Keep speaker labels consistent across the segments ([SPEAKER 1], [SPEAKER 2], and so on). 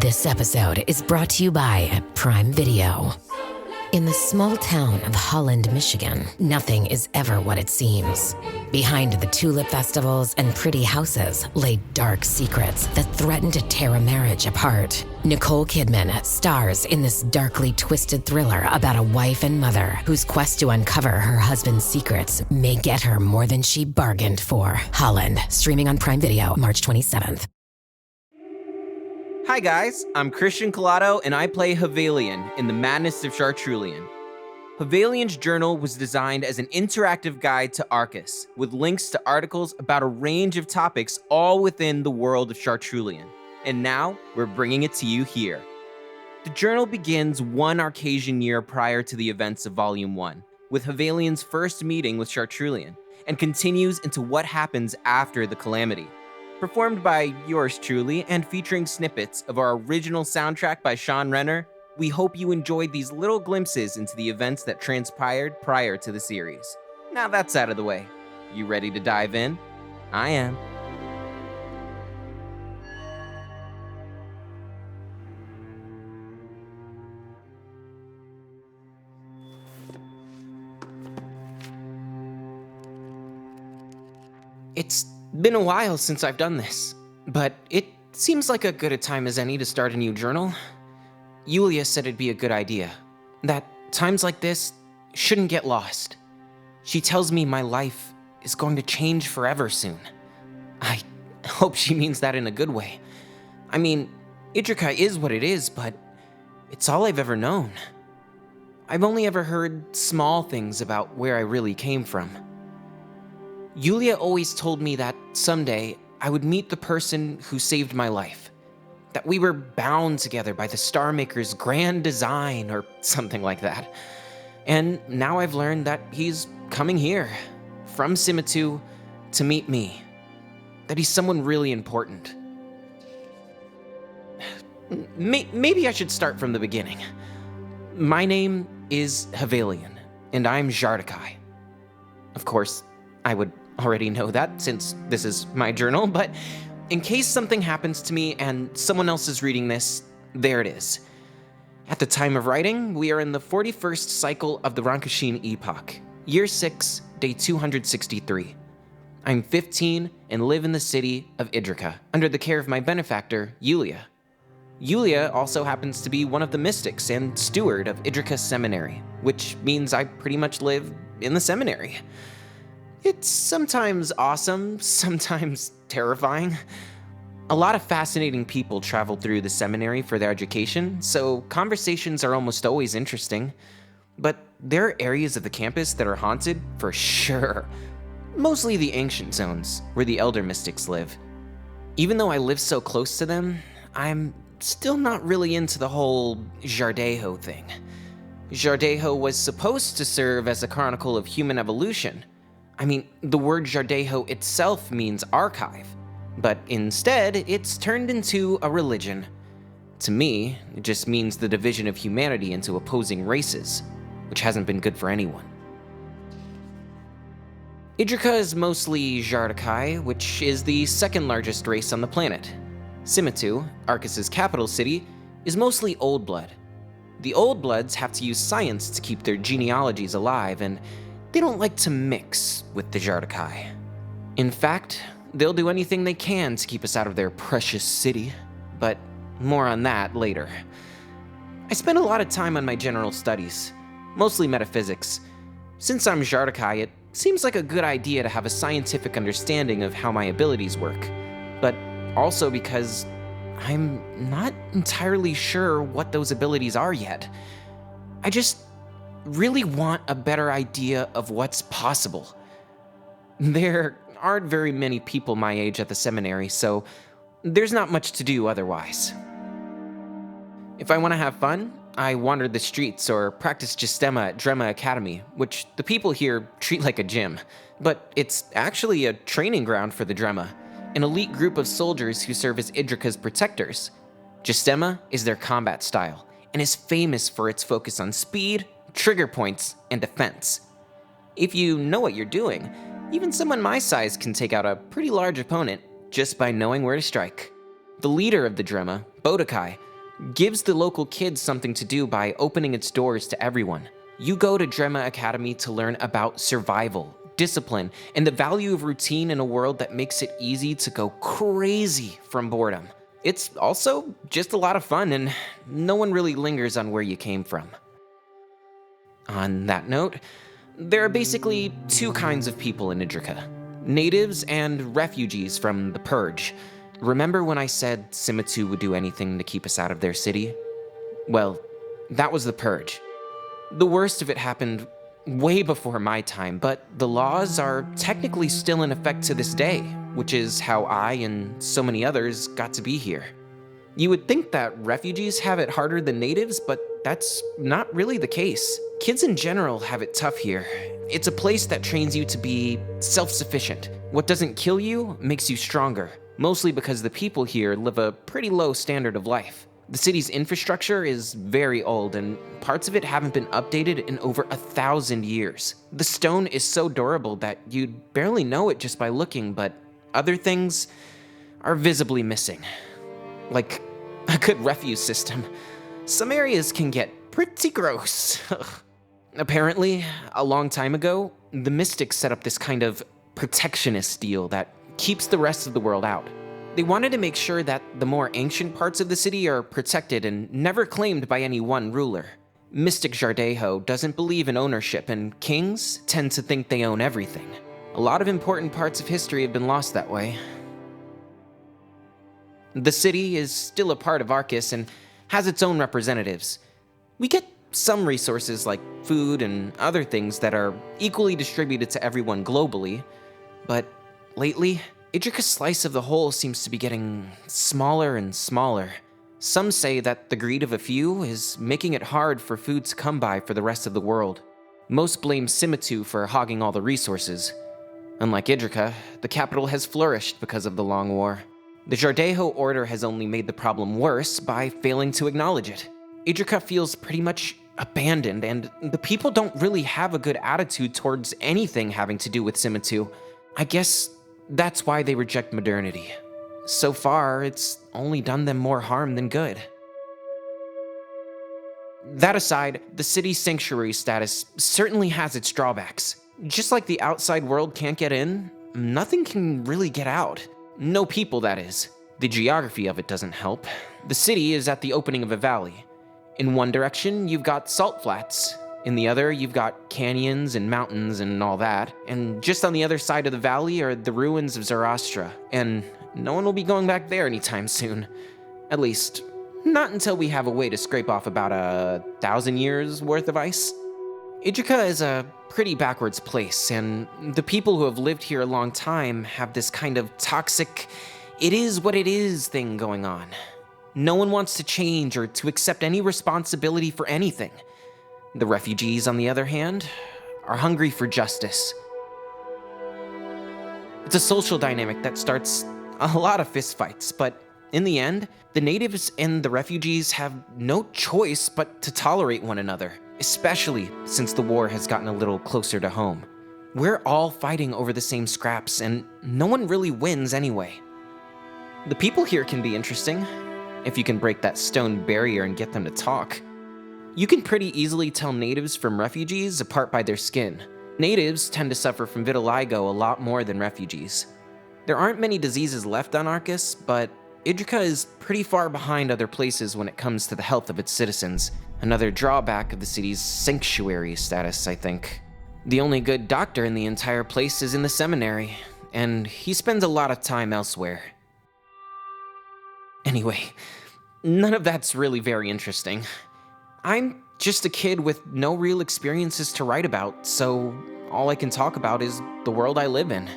[SPEAKER 1] This episode is brought to you by Prime Video. In the small town of Holland, Michigan, nothing is ever what it seems. Behind the tulip festivals and pretty houses lay dark secrets that threaten to tear a marriage apart. Nicole Kidman stars in this darkly twisted thriller about a wife and mother whose quest to uncover her husband's secrets may get her more than she bargained for. Holland, streaming on Prime Video March 27th.
[SPEAKER 2] Hi guys, I'm Christian Collado and I play Havelion in the Madness of Chartrulean. Havelion's journal was designed as an interactive guide to Arcas, with links to articles about a range of topics all within the world of Chartrulean. And now, we're bringing it to you here. The journal begins one Arcasian year prior to the events of Volume 1, with Havelion's first meeting with Chartrulean, and continues into what happens after the calamity. Performed by yours truly and featuring snippets of our original soundtrack by Sean Renner, we hope you enjoyed these little glimpses into the events that transpired prior to the series. Now that's out of the way. You ready to dive in? I am. It's been a while since I've done this, but it seems like as good a time as any to start a new journal. Yulia said it'd be a good idea, that times like this shouldn't get lost. She tells me my life is going to change forever soon. I hope she means that in a good way. I mean, Idrica is what it is, but it's all I've ever known. I've only ever heard small things about where I really came from. Yulia always told me that someday I would meet the person who saved my life, that we were bound together by the Star Maker's grand design or something like that. And now I've learned that he's coming here, from Simitu, to meet me, that he's someone really important. Maybe I should start from the beginning. My name is Havelion, and I'm Jardakai. Of course, I would already know that since this is my journal, but in case something happens to me and someone else is reading this, there it is. At the time of writing, we are in the 41st cycle of the Arcasian epoch, year 6, day 263. I'm 15 and live in the city of Idrica, under the care of my benefactor, Yulia. Yulia also happens to be one of the mystics and steward of Idrica Seminary, which means I pretty much live in the seminary. It's sometimes awesome, sometimes terrifying. A lot of fascinating people travel through the seminary for their education, so conversations are almost always interesting. But there are areas of the campus that are haunted for sure. Mostly the ancient zones, where the elder mystics live. Even though I live so close to them, I'm still not really into the whole Jardejo thing. Jardejo was supposed to serve as a chronicle of human evolution. I mean, the word Jardejo itself means archive, but instead, it's turned into a religion. To me, it just means the division of humanity into opposing races, which hasn't been good for anyone. Idrica is mostly Jardakai, which is the second largest race on the planet. Simitu, Arcas' capital city, is mostly Old Blood. The Old Bloods have to use science to keep their genealogies alive, and they don't like to mix with the Jardakai. In fact, they'll do anything they can to keep us out of their precious city, but more on that later. I spend a lot of time on my general studies, mostly metaphysics. Since I'm Jardakai, it seems like a good idea to have a scientific understanding of how my abilities work, but also because I'm not entirely sure what those abilities are yet. I just really want a better idea of what's possible. There aren't very many people my age at the seminary, so there's not much to do otherwise. If I want to have fun, I wander the streets or practice Gestema at Drema Academy, which the people here treat like a gym. But it's actually a training ground for the Drema, an elite group of soldiers who serve as Idrica's protectors. Gestema is their combat style, and is famous for its focus on speed, trigger points, and defense. If you know what you're doing, even someone my size can take out a pretty large opponent just by knowing where to strike. The leader of the Drema, Bodokai, gives the local kids something to do by opening its doors to everyone. You go to Drema Academy to learn about survival, discipline, and the value of routine in a world that makes it easy to go crazy from boredom. It's also just a lot of fun, and no one really lingers on where you came from. On that note, there are basically two kinds of people in Idrica: natives and refugees from the Purge. Remember when I said Simitu would do anything to keep us out of their city? Well, that was the Purge. The worst of it happened way before my time, but the laws are technically still in effect to this day, which is how I and so many others got to be here. You would think that refugees have it harder than natives, but that's not really the case. Kids in general have it tough here. It's a place that trains you to be self-sufficient. What doesn't kill you makes you stronger, mostly because the people here live a pretty low standard of life. The city's infrastructure is very old, and parts of it haven't been updated in over 1,000 years. The stone is so durable that you'd barely know it just by looking, but other things are visibly missing. Like a good refuse system. Some areas can get pretty gross. Apparently, a long time ago, the Mystics set up this kind of protectionist deal that keeps the rest of the world out. They wanted to make sure that the more ancient parts of the city are protected and never claimed by any one ruler. Mystic Jardejo doesn't believe in ownership, and kings tend to think they own everything. A lot of important parts of history have been lost that way. The city is still a part of Arcus and has its own representatives. We get some resources like food and other things that are equally distributed to everyone globally, but lately, Idrica's slice of the whole seems to be getting smaller and smaller. Some say that the greed of a few is making it hard for food to come by for the rest of the world. Most blame Simitu for hogging all the resources. Unlike Idrica, the capital has flourished because of the Long War. The Jardejo Order has only made the problem worse by failing to acknowledge it. Idrica feels pretty much abandoned, and the people don't really have a good attitude towards anything having to do with Simitu. I guess that's why they reject modernity. So far, it's only done them more harm than good. That aside, the city's sanctuary status certainly has its drawbacks. Just like the outside world can't get in, nothing can really get out. No people, that is. The geography of it doesn't help. The city is at the opening of a valley. In one direction, you've got salt flats. In the other, you've got canyons and mountains and all that. And just on the other side of the valley are the ruins of Zoroastra, and no one will be going back there anytime soon. At least, not until we have a way to scrape off about 1,000 years worth of ice. Idrica is a pretty backwards place, and the people who have lived here a long time have this kind of toxic, it is what it is thing going on. No one wants to change or to accept any responsibility for anything. The refugees, on the other hand, are hungry for justice. It's a social dynamic that starts a lot of fistfights, but in the end, the natives and the refugees have no choice but to tolerate one another, especially since the war has gotten a little closer to home. We're all fighting over the same scraps, and no one really wins anyway. The people here can be interesting, if you can break that stone barrier and get them to talk. You can pretty easily tell natives from refugees apart by their skin. Natives tend to suffer from vitiligo a lot more than refugees. There aren't many diseases left on Arcus, but Idrica is pretty far behind other places when it comes to the health of its citizens. Another drawback of the city's sanctuary status, I think. The only good doctor in the entire place is in the seminary, and he spends a lot of time elsewhere. Anyway, none of that's really very interesting. I'm just a kid with no real experiences to write about, so all I can talk about is the world I live in.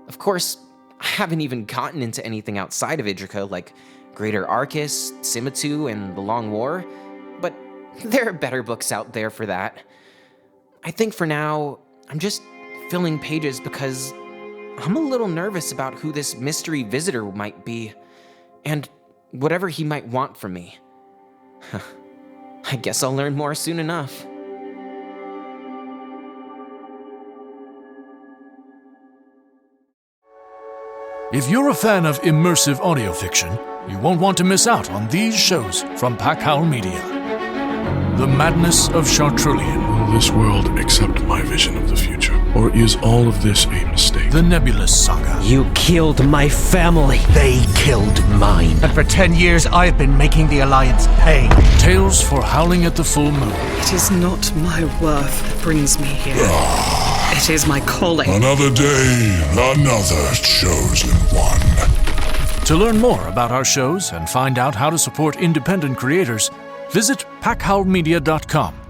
[SPEAKER 2] Of course, I haven't even gotten into anything outside of Idrica, like Greater Arcus, Simitu, and the Long War, but there are better books out there for that. I think for now, I'm just filling pages because I'm a little nervous about who this mystery visitor might be, and whatever he might want from me. I guess I'll learn more soon enough.
[SPEAKER 3] If you're a fan of immersive audio fiction, you won't want to miss out on these shows from Howl Media. The Madness of Chartrulean.
[SPEAKER 4] Will this world accept my vision of the future? Or is all of this a mistake?
[SPEAKER 3] The Nebulous Saga.
[SPEAKER 5] You killed my family.
[SPEAKER 6] They killed mine.
[SPEAKER 7] And for 10 years, I've been making the Alliance pay.
[SPEAKER 3] Tales for Howling at the Full Moon.
[SPEAKER 8] It is not my worth that brings me here. It is my calling.
[SPEAKER 9] Another day, another chosen one.
[SPEAKER 3] To learn more about our shows and find out how to support independent creators, visit packhowlmedia.com.